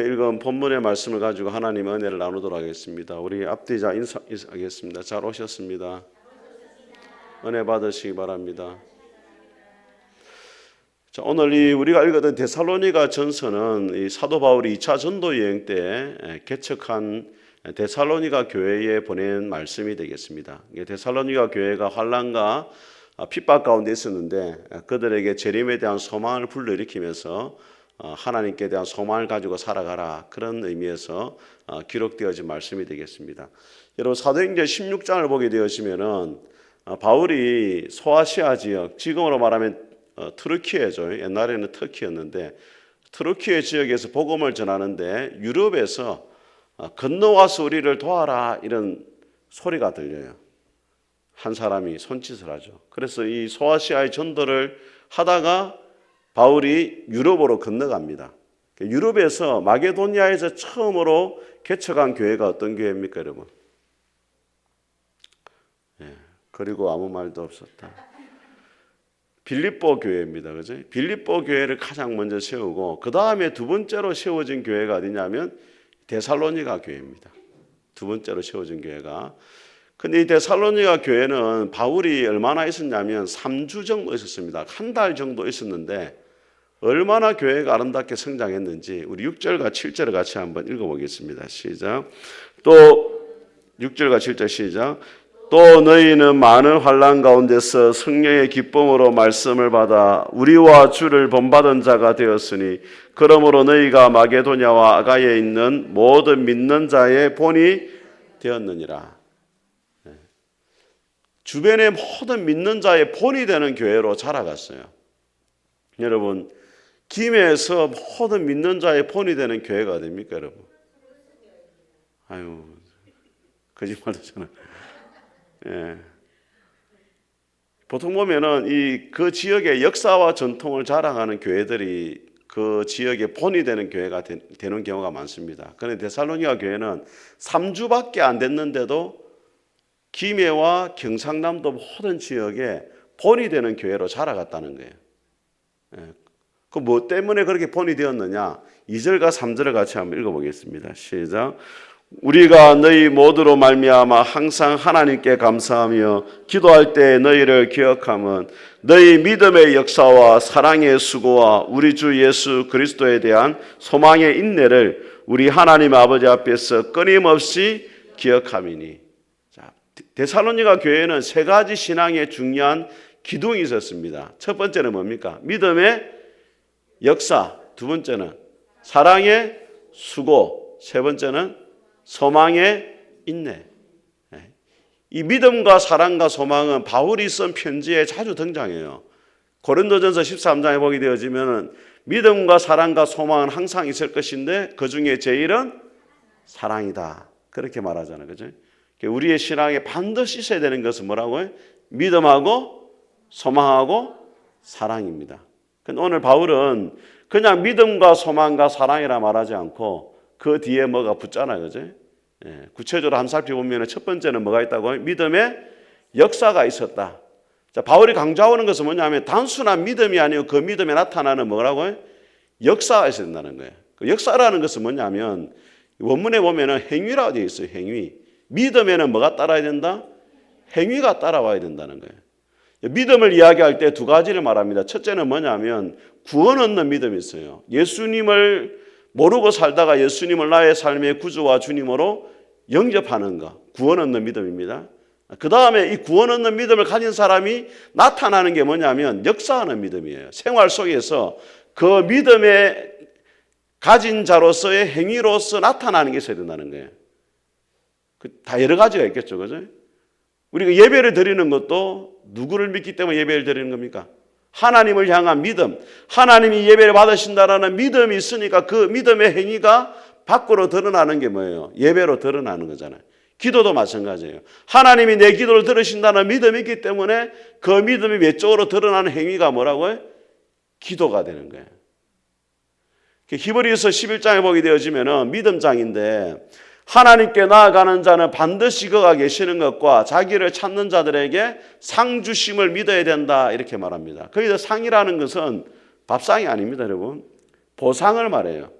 읽은 본문의 말씀을 가지고 하나님의 은혜를 나누도록 하겠습니다. 우리 앞뒤자 인사하겠습니다. 잘 오셨습니다. 은혜 받으시기 바랍니다. 자, 오늘 우리가 읽었던 데살로니가 전서는 이 사도 바울이 2차 전도 여행 때 개척한 데살로니가 교회에 보낸 말씀이 되겠습니다. 데살로니가 교회가 환난과 핍박 가운데 있었는데 그들에게 재림에 대한 소망을 불러일으키면서 하나님께 대한 소망을 가지고 살아가라, 그런 의미에서 기록되어진 말씀이 되겠습니다. 여러분, 사도행전 16장을 보게 되어지면은 바울이 소아시아 지역, 지금으로 말하면 트르키예죠. 옛날에는 터키였는데 트르키예 지역에서 복음을 전하는데 유럽에서 건너와서 우리를 도와라, 이런 소리가 들려요. 한 사람이 손짓을 하죠. 그래서 이 소아시아의 전도를 하다가 바울이 유럽으로 건너갑니다. 유럽에서 마게도니아에서 처음으로 개척한 교회가 어떤 교회입니까, 여러분? 그리고 아무 말도 없었다. 빌립보 교회입니다. 그죠? 빌립보 교회를 가장 먼저 세우고 그 다음에 두 번째로 세워진 교회가 어디냐면 데살로니가 교회입니다. 두 번째로 세워진 교회가. 근데 이 데살로니가 교회는 바울이 얼마나 있었냐면 3주 정도 있었습니다. 한 달 정도 있었는데 얼마나 교회가 아름답게 성장했는지 우리 6절과 7절을 같이 한번 읽어보겠습니다. 시작. 또 6절과 7절 시작. 또 너희는 많은 환난 가운데서 성령의 기쁨으로 말씀을 받아 우리와 주를 본받은 자가 되었으니 그러므로 너희가 마게도냐와 아가야에 있는 모든 믿는 자의 본이 되었느니라. 주변의 모든 믿는 자의 본이 되는 교회로 자라갔어요. 여러분, 김해에서 모든 믿는 자의 본이 되는 교회가 어디입니까, 여러분? 아유, 거짓말도 저는. 보통 보면은 그 지역의 역사와 전통을 자랑하는 교회들이 그 지역의 본이 되는 교회가 되는 경우가 많습니다. 그런데 데살로니가 교회는 3주밖에 안 됐는데도 김해와 경상남도 모든 지역에 본이 되는 교회로 자라갔다는 거예요. 그 뭐 때문에 그렇게 본이 되었느냐? 2절과 3절을 같이 한번 읽어보겠습니다. 시작. 우리가 너희 모두로 말미암아 항상 하나님께 감사하며 기도할 때 너희를 기억함은 너희 믿음의 역사와 사랑의 수고와 우리 주 예수 그리스도에 대한 소망의 인내를 우리 하나님 아버지 앞에서 끊임없이 기억함이니. 자, 데살로니가 교회는 세 가지 신앙의 중요한 기둥이 있었습니다. 첫 번째는 뭡니까? 믿음의 역사, 두 번째는 사랑의 수고, 세 번째는 소망의 인내. 이 믿음과 사랑과 소망은 바울이 쓴 편지에 자주 등장해요. 고린도전서 13장에 보게 되어지면 믿음과 사랑과 소망은 항상 있을 것인데 그 중에 제일은 사랑이다, 그렇게 말하잖아요. 그죠? 우리의 신앙에 반드시 있어야 되는 것은 뭐라고요? 믿음하고 소망하고 사랑입니다. 오늘 바울은 그냥 믿음과 소망과 사랑이라 말하지 않고 그 뒤에 뭐가 붙잖아요. 그죠? 구체적으로 한번 살펴보면 첫 번째는 뭐가 있다고요? 믿음의 역사가 있었다. 자, 바울이 강조하는 것은 뭐냐면 단순한 믿음이 아니고 그 믿음에 나타나는 뭐라고요? 역사가 있어야 된다는 거예요. 그 역사라는 것은 뭐냐면 원문에 보면 행위라고 되어 있어요. 행위. 믿음에는 뭐가 따라야 된다? 행위가 따라와야 된다는 거예요. 믿음을 이야기할 때 두 가지를 말합니다. 첫째는 뭐냐면 구원 얻는 믿음이 있어요. 예수님을 모르고 살다가 예수님을 나의 삶의 구주와 주님으로 영접하는 것, 구원 얻는 믿음입니다. 그 다음에 이 구원 얻는 믿음을 가진 사람이 나타나는 게 뭐냐면 역사하는 믿음이에요. 생활 속에서 그 믿음에 가진 자로서의 행위로서 나타나는 게 있어야 된다는 거예요. 다 여러 가지가 있겠죠, 그죠? 우리가 예배를 드리는 것도 누구를 믿기 때문에 예배를 드리는 겁니까? 하나님을 향한 믿음, 하나님이 예배를 받으신다라는 믿음이 있으니까 그 믿음의 행위가 밖으로 드러나는 게 뭐예요? 예배로 드러나는 거잖아요. 기도도 마찬가지예요. 하나님이 내 기도를 들으신다는 믿음이 있기 때문에 그 믿음이 외적으로 드러나는 행위가 뭐라고요? 기도가 되는 거예요. 히브리서 11장에 보게 되어지면 믿음장인데 하나님께 나아가는 자는 반드시 그가 계시는 것과 자기를 찾는 자들에게 상 주심을 믿어야 된다, 이렇게 말합니다. 거기서 상이라는 것은 밥상이 아닙니다, 여러분. 보상을 말해요.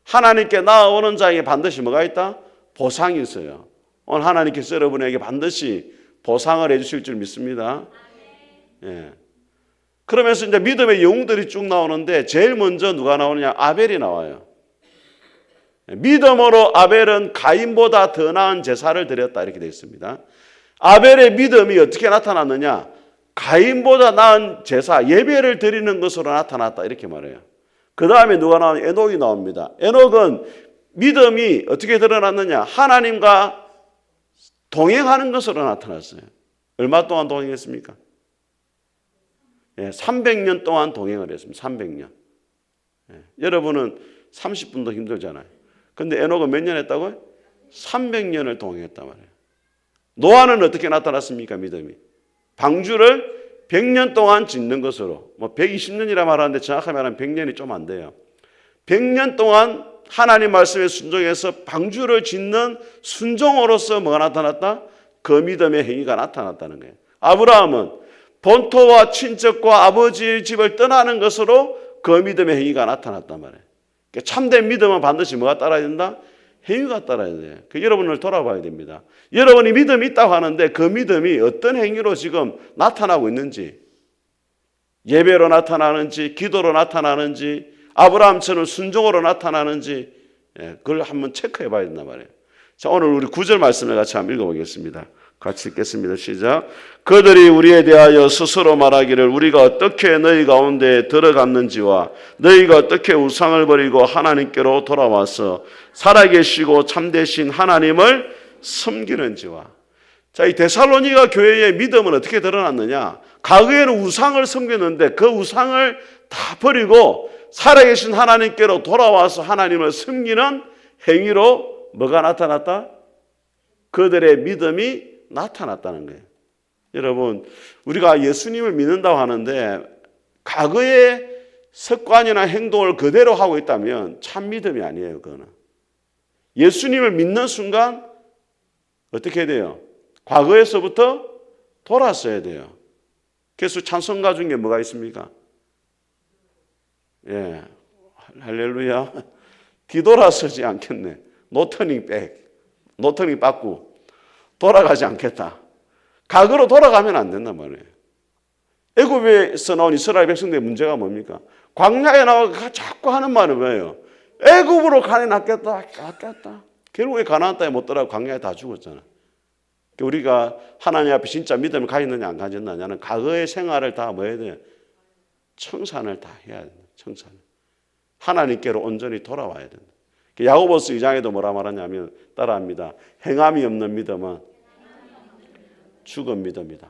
하나님께 나아오는 자에게 반드시 뭐가 있다? 보상이 있어요. 오늘 하나님께서 여러분에게 반드시 보상을 해주실 줄 믿습니다. 예. 그러면서 이제 믿음의 영웅들이 쭉 나오는데 제일 먼저 누가 나오느냐? 아벨이 나와요. 믿음으로 아벨은 가인보다 더 나은 제사를 드렸다 이렇게 되어 있습니다. 아벨의 믿음이 어떻게 나타났느냐? 가인보다 나은 제사, 예배를 드리는 것으로 나타났다 이렇게 말해요. 그 다음에 누가 나오냐? 에녹이 나옵니다. 에녹은 믿음이 어떻게 드러났느냐? 하나님과 동행하는 것으로 나타났어요. 얼마 동안 동행했습니까? 300년 동안 동행을 했습니다. 300년. 여러분은 30분도 힘들잖아요. 근데 에녹은 몇 년 했다고요? 300년을 동행했단 말이에요. 노아는 어떻게 나타났습니까? 믿음이. 방주를 100년 동안 짓는 것으로, 120년이라 말하는데 정확하게 말하면 100년이 좀 안 돼요. 100년 동안 하나님 말씀에 순종해서 방주를 짓는 순종으로서 뭐가 나타났다? 그 믿음의 행위가 나타났다는 거예요. 아브라함은 본토와 친척과 아버지의 집을 떠나는 것으로 그 믿음의 행위가 나타났단 말이에요. 그러니까 참된 믿음은 반드시 뭐가 따라야 된다? 행위가 따라야 돼요. 여러분을 돌아봐야 됩니다. 여러분이 믿음이 있다고 하는데 그 믿음이 어떤 행위로 지금 나타나고 있는지, 예배로 나타나는지, 기도로 나타나는지, 아브라함처럼 순종으로 나타나는지, 그걸 한번 체크해 봐야 된단 말이에요. 자, 오늘 우리 9절 말씀을 같이 한번 읽어보겠습니다. 같이 읽겠습니다. 시작. 그들이 우리에 대하여 스스로 말하기를 우리가 어떻게 너희 가운데 들어갔는지와 너희가 어떻게 우상을 버리고 하나님께로 돌아와서 살아계시고 참되신 하나님을 섬기는지와. 자, 이 데살로니가 교회의 믿음은 어떻게 드러났느냐? 과거에는 우상을 섬겼는데 그 우상을 다 버리고 살아계신 하나님께로 돌아와서 하나님을 섬기는 행위로 뭐가 나타났다? 그들의 믿음이 나타났다는 거예요. 여러분, 우리가 예수님을 믿는다고 하는데 과거의 습관이나 행동을 그대로 하고 있다면 참 믿음이 아니에요. 그거는. 예수님을 믿는 순간 어떻게 돼요? 과거에서부터 돌았어야 돼요. 그래서 찬송가 중에 뭐가 있습니까? 예, 할렐루야. 뒤돌아서지 않겠네. No turning back. No turning back. 돌아가지 않겠다. 과거로 돌아가면 안 된단 말이에요. 애굽에서 나온 이스라엘 백성들의 문제가 뭡니까? 광야에 나와 자꾸 하는 말은 뭐예요? 애굽으로 가니 낫겠다. 결국에 가나안 땅에 못 들어가고 광야에 다 죽었잖아. 우리가 하나님 앞에 진짜 믿음을 가졌느냐 안 가졌느냐는 과거의 생활을 다 뭐 해야 돼요? 청산을 다 해야 된다. 청산. 하나님께로 온전히 돌아와야 된다. 야고보서 2장에도 뭐라 말하냐면 따라합니다. 행함이 없는 믿음은 죽은 믿음이다.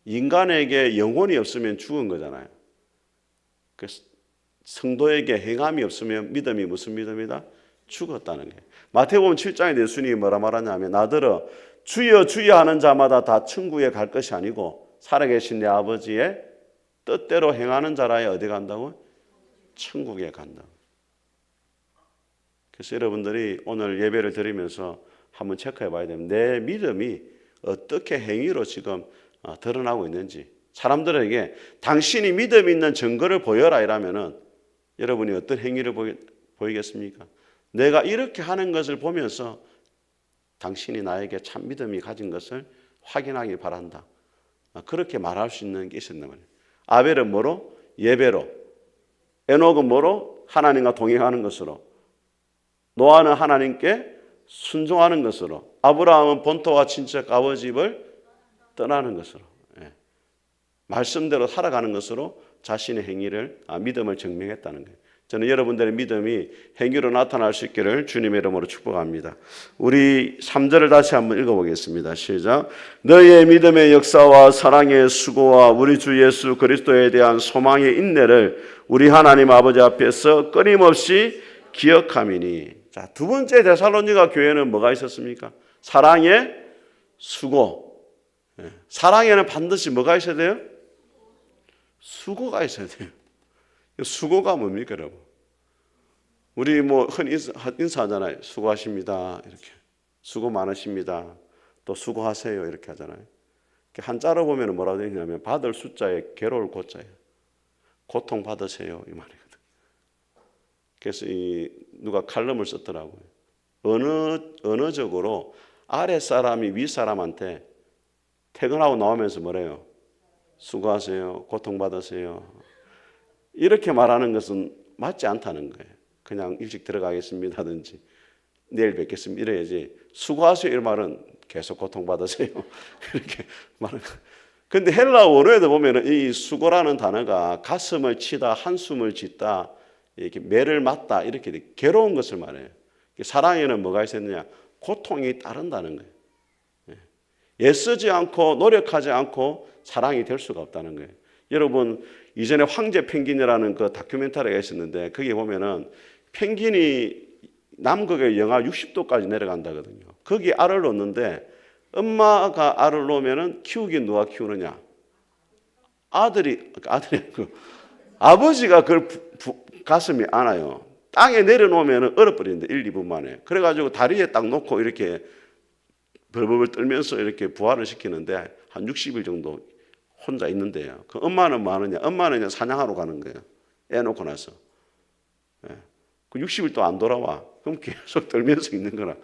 인간에게 영혼이 없으면 죽은 거잖아요. 그래서 성도에게 행함이 없으면 믿음이 무슨 믿음이다? 죽었다는 거예요. 마태복음 7장에 예수님이 뭐라 말하냐면 나더러 주여 주여 하는 자마다 다 천국에 갈 것이 아니고 살아계신 내 아버지의 뜻대로 행하는 자라야 어디 간다고? 천국에 간다고. 그래서 여러분들이 오늘 예배를 드리면서 한번 체크해 봐야 됩니다. 내 믿음이 어떻게 행위로 지금 드러나고 있는지. 사람들에게 당신이 믿음 있는 증거를 보여라 이라면은 여러분이 어떤 행위를 보이겠습니까? 내가 이렇게 하는 것을 보면서 당신이 나에게 참 믿음이 가진 것을 확인하기 바란다. 그렇게 말할 수 있는 게 있었단 말이에요. 아벨은 뭐로? 예배로. 에녹은 뭐로? 하나님과 동행하는 것으로. 노아는 하나님께 순종하는 것으로. 아브라함은 본토와 친척 아버지 집을 떠나는 것으로. 말씀대로 살아가는 것으로 자신의 행위를 믿음을 증명했다는 거예요. 저는 여러분들의 믿음이 행위로 나타날 수 있기를 주님의 이름으로 축복합니다. 우리 3절을 다시 한번 읽어보겠습니다. 시작. 너희의 믿음의 역사와 사랑의 수고와 우리 주 예수 그리스도에 대한 소망의 인내를 우리 하나님 아버지 앞에서 끊임없이 기억함이니. 자, 두 번째 데살로니가 교회는 뭐가 있었습니까? 사랑의 수고. 사랑에는 반드시 뭐가 있어야 돼요? 수고가 있어야 돼요. 수고가 뭡니까, 여러분? 우리 흔히 인사하잖아요. 수고하십니다. 이렇게. 수고 많으십니다. 또 수고하세요. 이렇게 하잖아요. 한자로 보면 뭐라고 되어 있냐면 받을 숫자에 괴로울 고자예요. 고통 받으세요. 이 말이거든. 그래서 누가 칼럼을 썼더라고요. 언어적으로 아래 사람이 위 사람한테 퇴근하고 나오면서 뭐래요? 수고하세요. 고통받으세요. 이렇게 말하는 것은 맞지 않다는 거예요. 그냥 일찍 들어가겠습니다든지 내일 뵙겠습니다 이래야지, 수고하세요 이 말은 계속 고통받으세요 이렇게 말하는. 근데 헬라 원어에도 보면은 이 수고라는 단어가 가슴을 치다, 한숨을 짓다, 이렇게 매를 맞다, 이렇게 괴로운 것을 말해요. 사랑에는 뭐가 있었느냐? 고통이 따른다는 거예요. 애쓰지 않고 노력하지 않고 사랑이 될 수가 없다는 거예요. 여러분, 이전에 황제 펭귄이라는 그 다큐멘터리가 있었는데 거기에 보면은 펭귄이 남극의 영하 60도까지 내려간다거든요. 거기 알을 놓는데 엄마가 알을 놓으면은 키우긴 누가 키우느냐? 아들이 아버지가 그걸 가슴에 안아요. 땅에 내려놓으면 얼어버리는데 1, 2분 만에. 그래가지고 다리에 딱 놓고 이렇게 벌벌 떨면서 이렇게 부화를 시키는데 한 60일 정도 혼자 있는데요. 그 엄마는 뭐 하느냐? 엄마는 그냥 사냥하러 가는 거예요. 애 놓고 나서. 그 60일 또 안 돌아와. 그럼 계속 떨면서 있는 거라.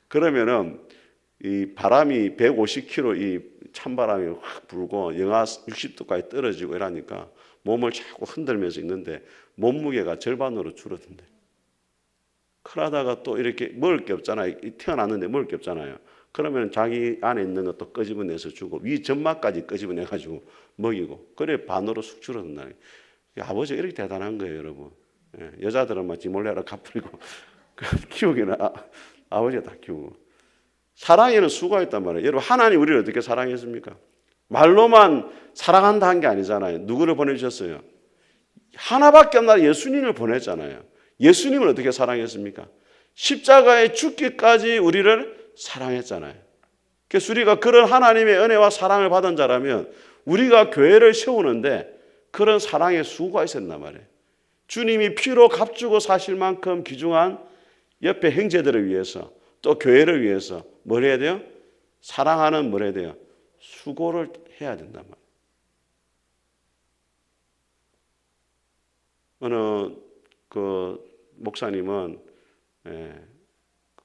그러면은 이 바람이 150km 이 찬바람이 확 불고 영하 60도까지 떨어지고 이러니까 몸을 자꾸 흔들면서 있는데 몸무게가 절반으로 줄어든대. 그러다가 또 이렇게 먹을 게 없잖아요. 태어났는데 먹을 게 없잖아요. 그러면 자기 안에 있는 것도 끄집어내서 주고 위 점막까지 끄집어내가지고 먹이고, 그래 반으로 쑥 줄어든다는 거예요. 아버지가 이렇게 대단한 거예요, 여러분. 여자들은 막 지몰래라 갚으리고 키우기는 아버지가 다 키우고. 사랑에는 수가 있단 말이에요. 여러분, 하나님 우리를 어떻게 사랑했습니까? 말로만 사랑한다 한 게 아니잖아요. 누구를 보내주셨어요? 하나밖에 없는 예수님을 보냈잖아요. 예수님을 어떻게 사랑했습니까? 십자가에 죽기까지 우리를 사랑했잖아요. 그래서 우리가 그런 하나님의 은혜와 사랑을 받은 자라면 우리가 교회를 세우는데 그런 사랑의 수가 있었단 말이에요. 주님이 피로 값주고 사실 만큼 귀중한 옆에 형제들을 위해서 또 교회를 위해서 뭘 해야 돼요? 사랑하는 뭘 해야 돼요? 수고를 해야 된단 말이에요. 어느 그 목사님은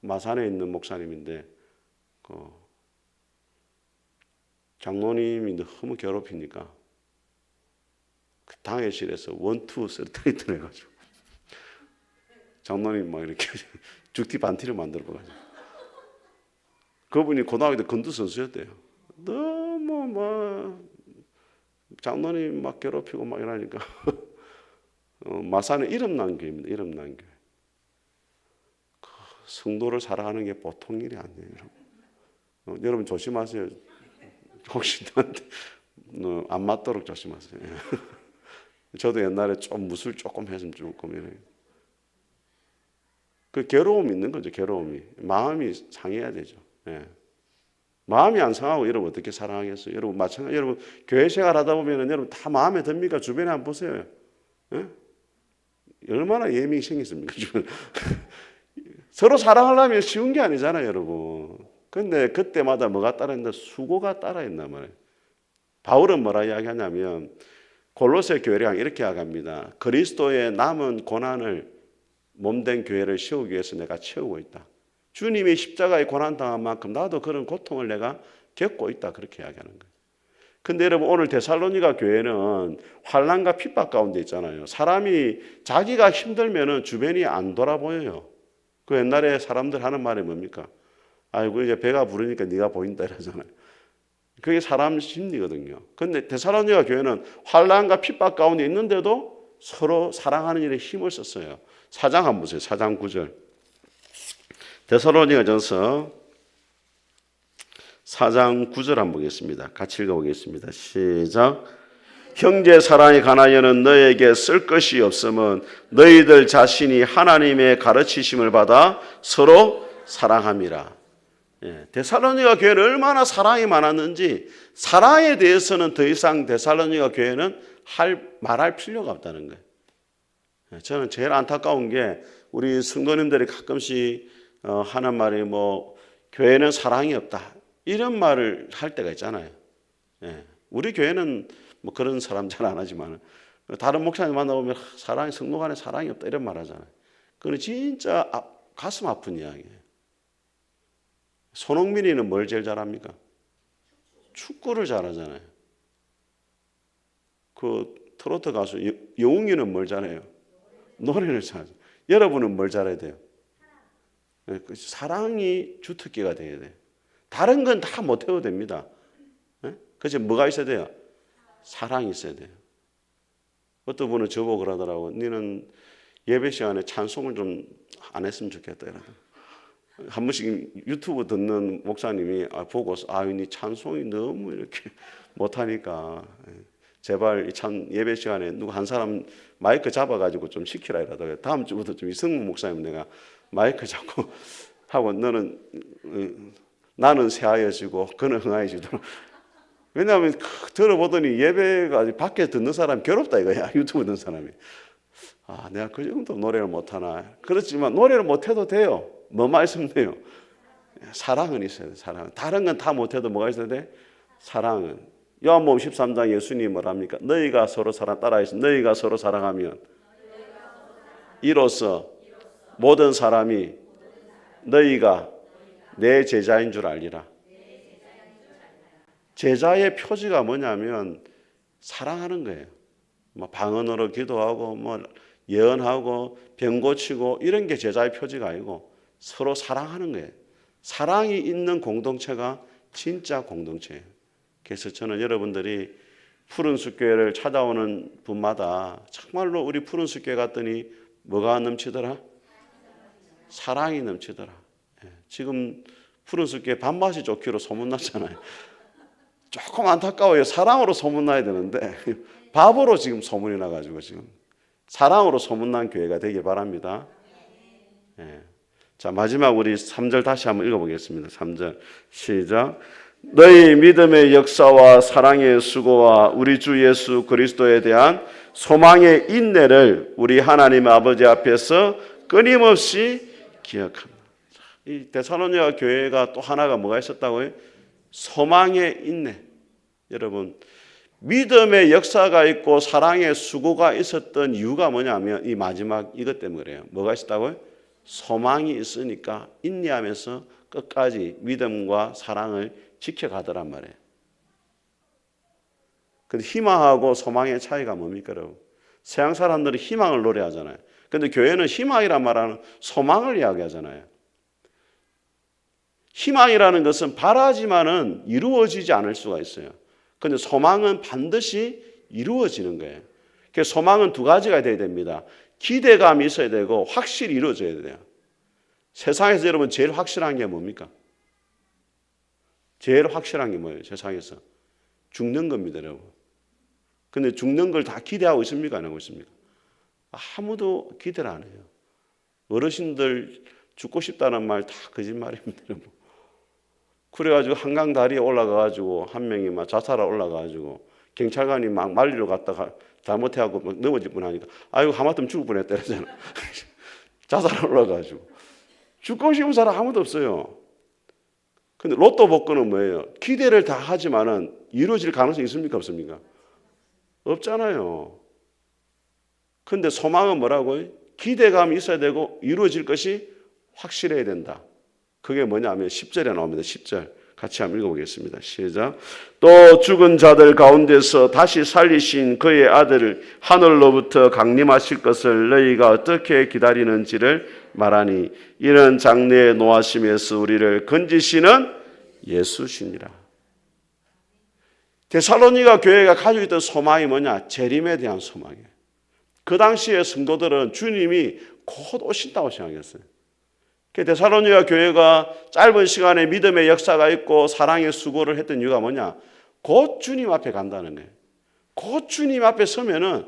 마산에 있는 목사님인데 그 장로님이 너무 괴롭히니까 그 당회실에서 1, 2 세트레이트 해가지고 장로님 막 이렇게 죽티 반티를 만들어가지고, 그분이 고등학교 때 건두 선수였대요. 너무 막 장로님 막 괴롭히고 막 이러니까 마산에 이름난 교회입니다. 이름난 교회. 성도를 사랑하는 게 보통 일이 아니에요, 여러분. 여러분 조심하세요. 혹시 나한테 안 맞도록 조심하세요. 저도 옛날에 좀 무술 조금 했으면 조금 이래요. 그 괴로움이 있는 거죠. 괴로움이. 마음이 상해야 되죠. 마음이 안 상하고 여러분 어떻게 사랑하겠어요? 여러분 마찬가지. 여러분 교회 생활하다 보면은 여러분 다 마음에 듭니까? 주변에 한번 보세요. 얼마나 예민이 생겼습니까? 서로 사랑하려면 쉬운 게 아니잖아요, 여러분. 근데 그때마다 뭐가 따라있나? 수고가 따라있단 말이에요. 바울은 뭐라 이야기하냐면 골로새 교회랑 이렇게 이야기합니다. 그리스도의 남은 고난을 몸된 교회를 세우기 위해서 내가 채우고 있다. 주님이 십자가에 고난당한 만큼 나도 그런 고통을 내가 겪고 있다. 그렇게 이야기하는 거예요. 근데 여러분 오늘 데살로니가 교회는 환난과 핍박 가운데 있잖아요. 사람이 자기가 힘들면은 주변이 안 돌아보여요. 그 옛날에 사람들 하는 말이 뭡니까? 아이고 이제 배가 부르니까 네가 보인다 이러잖아요. 그게 사람 심리거든요. 근데 데살로니가 교회는 환난과 핍박 가운데 있는데도 서로 사랑하는 일에 힘을 썼어요. 4장 한번 보세요. 4장 9절. 데살로니가전서 4장 9절 한번 보겠습니다. 같이 읽어보겠습니다. 시작. 형제 사랑에 관하여는 너에게 쓸 것이 없음은 너희들 자신이 하나님의 가르치심을 받아 서로 사랑함이라. 데살로니가 교회는 얼마나 사랑이 많았는지 사랑에 대해서는 더 이상 데살로니가 교회는 말할 필요가 없다는 거예요. 저는 제일 안타까운 게 우리 성도님들이 가끔씩 하는 말이 뭐 교회는 사랑이 없다 이런 말을 할 때가 있잖아요. 우리 교회는 뭐 그런 사람 잘 안 하지만 다른 목사님 만나보면 사랑이 성도 간에 사랑이 없다 이런 말 하잖아요. 그건 진짜 가슴 아픈 이야기예요. 손흥민이는 뭘 제일 잘합니까? 축구를 잘하잖아요. 그 트로트 가수 영웅이는 뭘 잘해요? 노래를 잘하죠. 여러분은 뭘 잘해야 돼요? 사랑이 주특기가 돼야 돼요. 다른 건 다 못해도 됩니다. 그래서 뭐가 있어야 돼요? 사랑이 있어야 돼요. 어떤 분은 저보고 그러더라고. 너는 예배 시간에 찬송을 좀 안 했으면 좋겠다. 한 번씩 유튜브 듣는 목사님이 보고서 니 찬송이 너무 이렇게 못하니까 제발 예배 시간에 누구 한 사람 마이크 잡아가지고 좀 시키라 이러다가 다음 주부터 좀 이승무 목사님 내가 마이크 잡고 하고 나는 새하여지고 그는 흥하여지도록. 왜냐하면 들어보더니 예배가 밖에 듣는 사람 괴롭다 이거야. 유튜브 듣는 사람이. 내가 그 정도 노래를 못하나. 그렇지만 노래를 못해도 돼요. 뭐만 있으면 돼요? 사랑은 있어야 돼. 사랑은. 다른 건 다 못해도 뭐가 있어야 돼? 사랑은. 요한복음 13장 예수님이 뭐랍니까? 너희가 서로 따라해서 너희가 서로 사랑하면 이로써 모든 사람이 너희가 내 제자인 줄 알리라. 제자의 표지가 뭐냐면 사랑하는 거예요. 방언으로 기도하고 예언하고 병 고치고 이런 게 제자의 표지가 아니고 서로 사랑하는 거예요. 사랑이 있는 공동체가 진짜 공동체예요. 그래서 저는 여러분들이 푸른숲교회를 찾아오는 분마다 정말로 우리 푸른숲교회 갔더니 뭐가 넘치더라? 사랑이 넘치더라. 지금 푸른숲교회 밥맛이 좋기로 소문났잖아요. 조금 안타까워요. 사랑으로 소문나야 되는데 밥으로 지금 소문이 나가지고 지금 사랑으로 소문난 교회가 되길 바랍니다. 자, 마지막 우리 3절 다시 한번 읽어보겠습니다. 3절 시작. 너희 믿음의 역사와 사랑의 수고와 우리 주 예수 그리스도에 대한 소망의 인내를 우리 하나님 아버지 앞에서 끊임없이 기억합니다. 이 데살로니가 교회가 또 하나가 뭐가 있었다고요? 소망의 인내. 여러분, 믿음의 역사가 있고 사랑의 수고가 있었던 이유가 뭐냐면 이 마지막 이것 때문에 그래요. 뭐가 있었다고요? 소망이 있으니까 인내하면서 끝까지 믿음과 사랑을 지켜가더란 말이에요. 근데 희망하고 소망의 차이가 뭡니까, 여러분? 서양 사람들은 희망을 노래하잖아요. 근데 교회는 희망이란 말은 소망을 이야기하잖아요. 희망이라는 것은 바라지만은 이루어지지 않을 수가 있어요. 근데 소망은 반드시 이루어지는 거예요. 그래서 소망은 두 가지가 돼야 됩니다. 기대감이 있어야 되고 확실히 이루어져야 돼요. 세상에서 여러분 제일 확실한 게 뭡니까? 제일 확실한 게 뭐예요? 세상에서 죽는 겁니다, 여러분. 근데 죽는 걸 다 기대하고 있습니까? 안 하고 있습니까? 아무도 기대를 안 해요. 어르신들 죽고 싶다는 말 다 거짓말입니다, 여러분. 그래가지고 한강 다리에 올라가가지고 한 명이 막 자살하러 올라가가지고 경찰관이 막 말리러 갔다가 잘못해갖고 막 넘어질 뻔하니까 아이고 하마터면 죽을 뻔했다 이러잖아. 자살하러 올라가가지고 죽고 싶은 사람 아무도 없어요. 근데 로또 복권은 뭐예요? 기대를 다 하지만은 이루어질 가능성이 있습니까? 없습니까? 없잖아요. 근데 소망은 뭐라고요? 기대감이 있어야 되고 이루어질 것이 확실해야 된다. 그게 뭐냐면 10절에 나옵니다. 10절 같이 한번 읽어보겠습니다. 시작. 또 죽은 자들 가운데서 다시 살리신 그의 아들을 하늘로부터 강림하실 것을 너희가 어떻게 기다리는지를 말하니 이는 장래의 노하심에서 우리를 건지시는 예수시니라. 데살로니가 교회가 가지고 있던 소망이 뭐냐? 재림에 대한 소망이에요. 그 당시에 성도들은 주님이 곧 오신다고 생각했어요. 데살로니가 교회가 짧은 시간에 믿음의 역사가 있고 사랑의 수고를 했던 이유가 뭐냐? 곧 주님 앞에 간다는 거예요. 곧 주님 앞에 서면은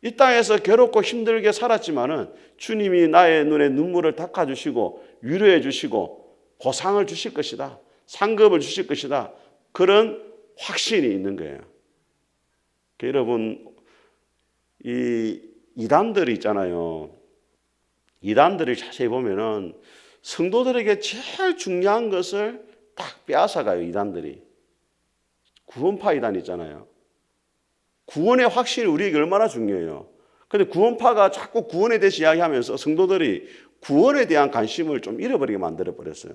이 땅에서 괴롭고 힘들게 살았지만은 주님이 나의 눈에 눈물을 닦아주시고 위로해 주시고 보상을 주실 것이다. 상급을 주실 것이다. 그런 확신이 있는 거예요. 여러분, 이 이단들이 있잖아요. 이단들을 자세히 보면은 성도들에게 제일 중요한 것을 딱 빼앗아가요. 이단들이. 구원파 이단 있잖아요. 구원의 확신이 우리에게 얼마나 중요해요. 근데 구원파가 자꾸 구원에 대해서 이야기하면서 성도들이 구원에 대한 관심을 좀 잃어버리게 만들어버렸어요.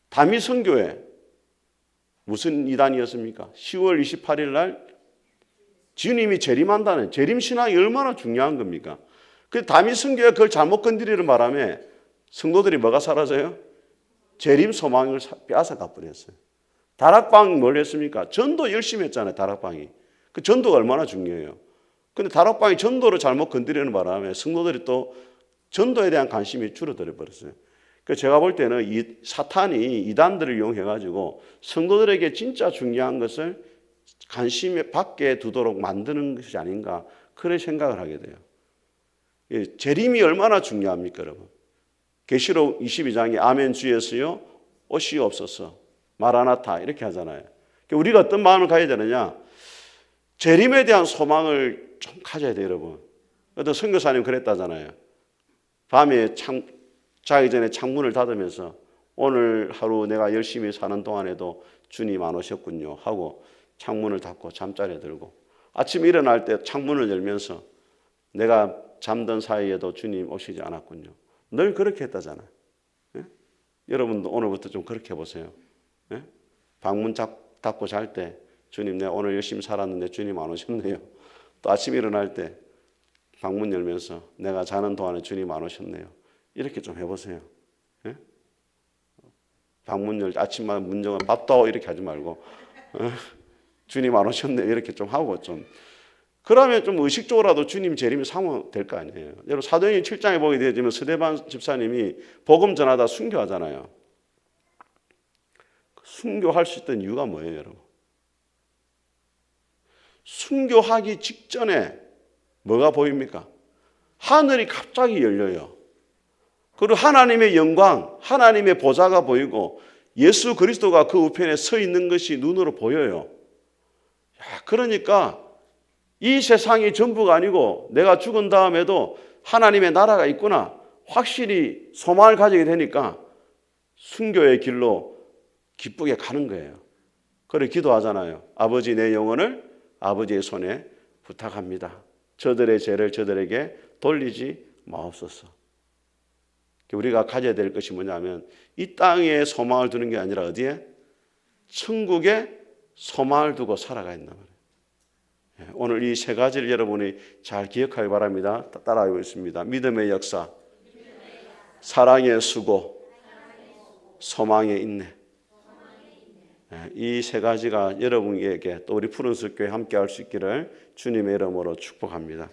다미 선교회 무슨 이단이었습니까? 10월 28일 날 주님이 재림한다는 재림신앙이 얼마나 중요한 겁니까? 그 다미 선교회 그걸 잘못 건드리는 바람에 성도들이 뭐가 사라져요? 재림 소망을 빼앗아가 버렸어요. 다락방 뭘 했습니까? 전도 열심히 했잖아요. 다락방이. 그 전도가 얼마나 중요해요. 근데 다락방이 전도를 잘못 건드리는 바람에 성도들이 또 전도에 대한 관심이 줄어들어 버렸어요. 그 제가 볼 때는 이 사탄이 이단들을 이용해가지고 성도들에게 진짜 중요한 것을 관심에 밖에 두도록 만드는 것이 아닌가 그런 생각을 하게 돼요. 재림이 얼마나 중요합니까, 여러분? 계시록 22장에 아멘 주 예수여 오시옵소서 마라나타 이렇게 하잖아요. 우리가 어떤 마음을 가져야 되느냐? 재림에 대한 소망을 좀 가져야 돼요, 여러분. 어떤 선교사님 그랬다잖아요. 밤에 자기 전에 창문을 닫으면서 오늘 하루 내가 열심히 사는 동안에도 주님 안 오셨군요 하고 창문을 닫고 잠자리에 들고 아침에 일어날 때 창문을 열면서 내가 잠든 사이에도 주님 오시지 않았군요. 늘 그렇게 했다잖아요. 예? 여러분도 오늘부터 좀 그렇게 해보세요. 예? 방문 닫고 잘 때 주님 내가 오늘 열심히 살았는데 주님 안 오셨네요. 또 아침에 일어날 때 방문 열면서 내가 자는 동안에 주님 안 오셨네요. 이렇게 좀 해보세요. 예? 방문 열 아침마다 문정은 밥도 이렇게 하지 말고 주님 안 오셨네요. 이렇게 좀 하고 좀 그러면 좀 의식적으로라도 주님 재림이 사모될 거 아니에요. 여러분 사도행전 7장에 보게 되지만 스데반 집사님이 복음 전하다 순교하잖아요. 순교할 수 있던 이유가 뭐예요, 여러분? 순교하기 직전에 뭐가 보입니까? 하늘이 갑자기 열려요. 그리고 하나님의 영광, 하나님의 보좌가 보이고 예수 그리스도가 그 우편에 서 있는 것이 눈으로 보여요. 그러니까 이 세상이 전부가 아니고 내가 죽은 다음에도 하나님의 나라가 있구나 확실히 소망을 가지게 되니까 순교의 길로 기쁘게 가는 거예요. 그래 기도하잖아요. 아버지 내 영혼을 아버지의 손에 부탁합니다. 저들의 죄를 저들에게 돌리지 마옵소서. 우리가 가져야 될 것이 뭐냐면 이 땅에 소망을 두는 게 아니라 어디에? 천국에 소망을 두고 살아가야 된단 말이에요. 오늘 이 세 가지를 여러분이 잘 기억하기 바랍니다. 따라하고 있습니다. 믿음의 역사, 사랑의 수고, 소망의 인내. 이 세 가지가 여러분에게 또 우리 푸른숲 교회 함께 할 수 있기를 주님의 이름으로 축복합니다.